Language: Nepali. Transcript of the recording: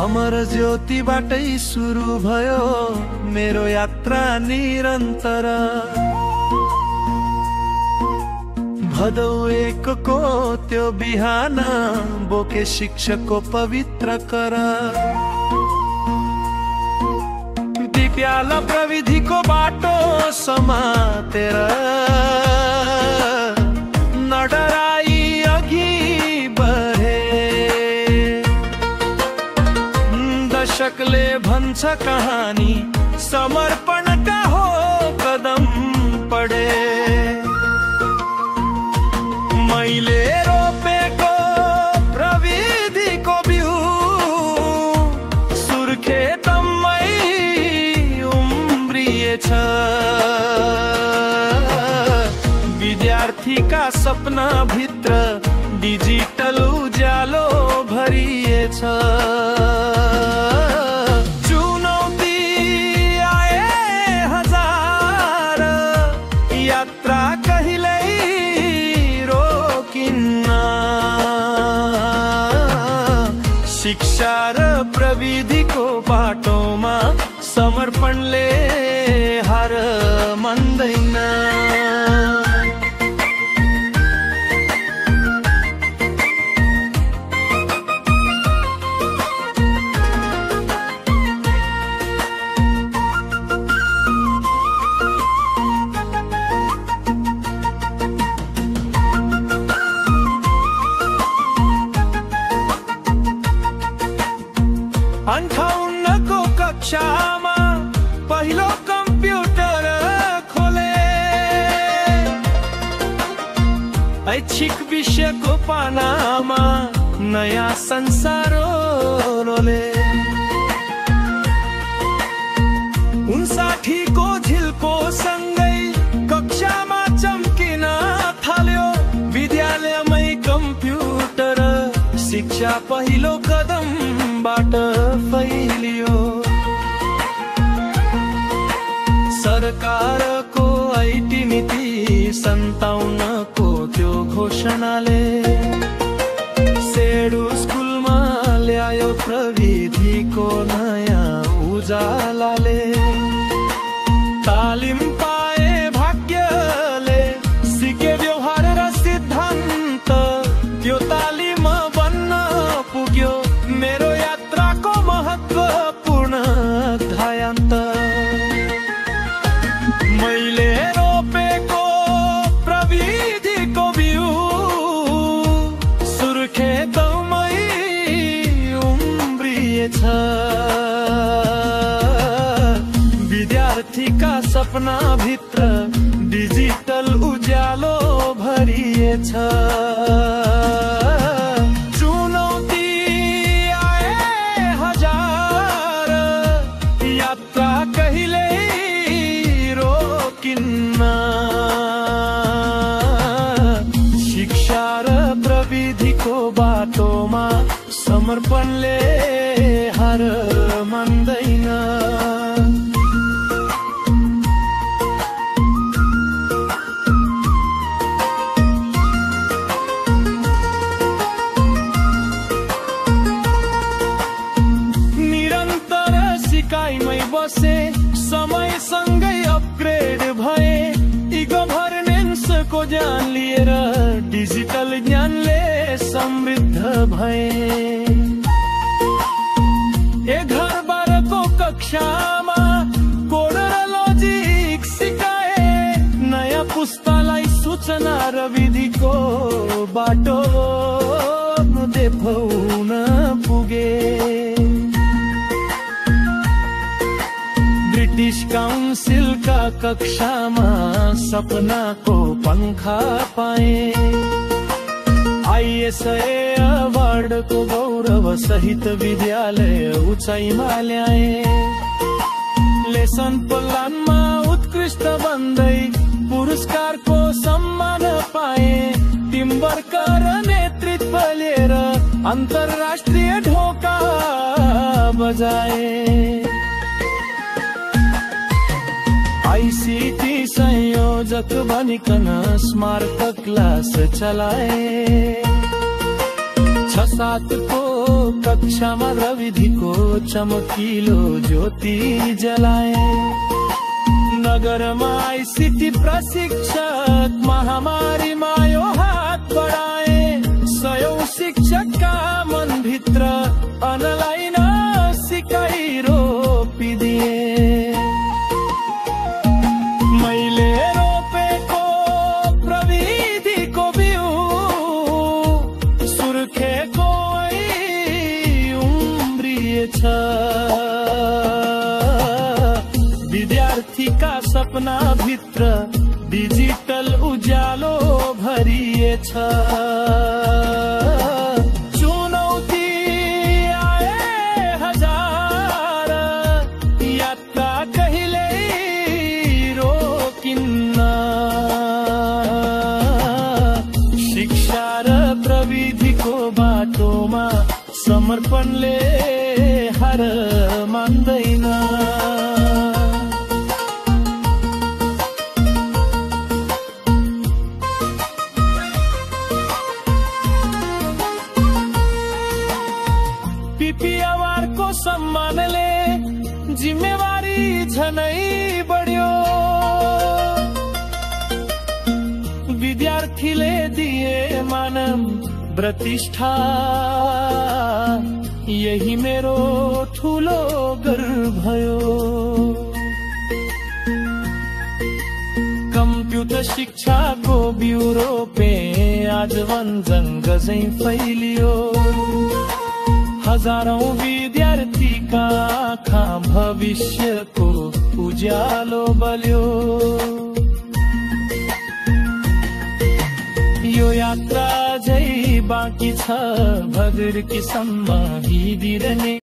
अमर ज्योतिबाटै सुरु भयो मेरो यात्रा निरन्तर। भदौ 1 को त्यो बिहान बोके शिक्षकको पवित्र कर। दिव्याला प्रविधिको बाटो समातेर न डराई अघि बढे। दशकले भन्छ कहानी समर्पणका हो कदम पढे। मैले रोपेको प्रविधिको बिउ सुर्खेतमै उम्रिएछ। विद्यार्थीका सपना भित्र डिजिटल उज्यालो भरिएछ। चुनौती आए हजार, यात्रा कहिल्यै रोकिन्न। शिक्षा र प्रविधिको बाटोमा समर्पणले हार मान्दैन। अन्ठाउन्नको कक्षामा पहिलो कम्प्युटर खोले। ऐच्छिक विषयको पानामा नयाँ संसार रोले। 59 को झिल्को सँगै कक्षामा चम्किन थाल्यो। विद्यालयमै कम्प्युटर शिक्षा पहिलो कदमबाट फैलियो। सरकारको आइटी नीति 57 को त्यो घोषणाले सेडु स्कुलमा ल्यायो प्रविधिको नयाँ उजालाले। तालिम पाए भाग्यले, सिके व्यवहार र सिद्धान्त, त्यो तालिम बन्न पुग्यो मेरो यात्राको महत्त्वपूर्ण अध्यायान्त। मैले रोपेको प्रविधिको बिउ सुर्खेतमै उम्रिएछ। विद्यार्थीका सपना भित्र डिजिटल उज्यालो भरिएछ। चुनौती आए हजार, यात्रा कहिल्यै रोकिन्न। शिक्षा र प्रविधिको बाटोमा समर्पणले हार मान्दैन। निरन्तर सिकाइमै बसे, समयसँगै अपग्रेड भए। गभर्नेन्सको ज्ञान लिएर डिजिटल ज्ञानले समृद्ध भए। 11 को कक्षामा कोड र लजिक सिकाए। नयाँ पुस्तालाई सूचना र विधिको बाटो देखाउन पुगे। ब्रिटिश काउन्सिलका कक्षामा सपनाको पंखा पाए। ISA अवार्डको गौरव सहित विद्यालय उचाइमा ल्याए। लेसन प्लानमा उत्कृष्ट बन्दै पुरस्कारको सम्मान पाए। टिमवर्क र नेतृत्व लिएर अन्तर्राष्ट्रिय ढोका बजाए। ICT संयोजक बनिकन स्मार्ट क्लास चलाए। 6-7 को कक्षामा प्रविधिको चमकिलो ज्योति जलाए। नगरमा आइसिटी प्रशिक्षक महामारीमा यो हात बढाए। 100 शिक्षकका मनभित्र अनलाइन सिकाइ रोपिदिए। मैले रोपेको प्रविधिको बिउ सुर्खेको उम्रिएछ। विद्यार्थीका सपना भित्र डिजिटल उज्यालो भरिएछ। चुनौती आए हजार, यात्रा कहिल्यै रोकिन्न। शिक्षा र प्रविधिको बाटोमा समर्पणले हार मान्दैन। पिपिआरको सम्मानले जिम्मेवारी झनै बढ्यो। विद्यार्थीले दिए मानव प्रतिष्ठा, यही मेरो ठुलो गर्व भयो। कम्प्युटर शिक्षाको ब्युरो पे आज वनजङ्ग झैं फैलियो। हजारौं विद्यार्थीका आँखा भविष्यको उज्यालो बल्यो। यो यात्रा झै बाँकी छ भगुर्कीसम्म हिँडिरहने।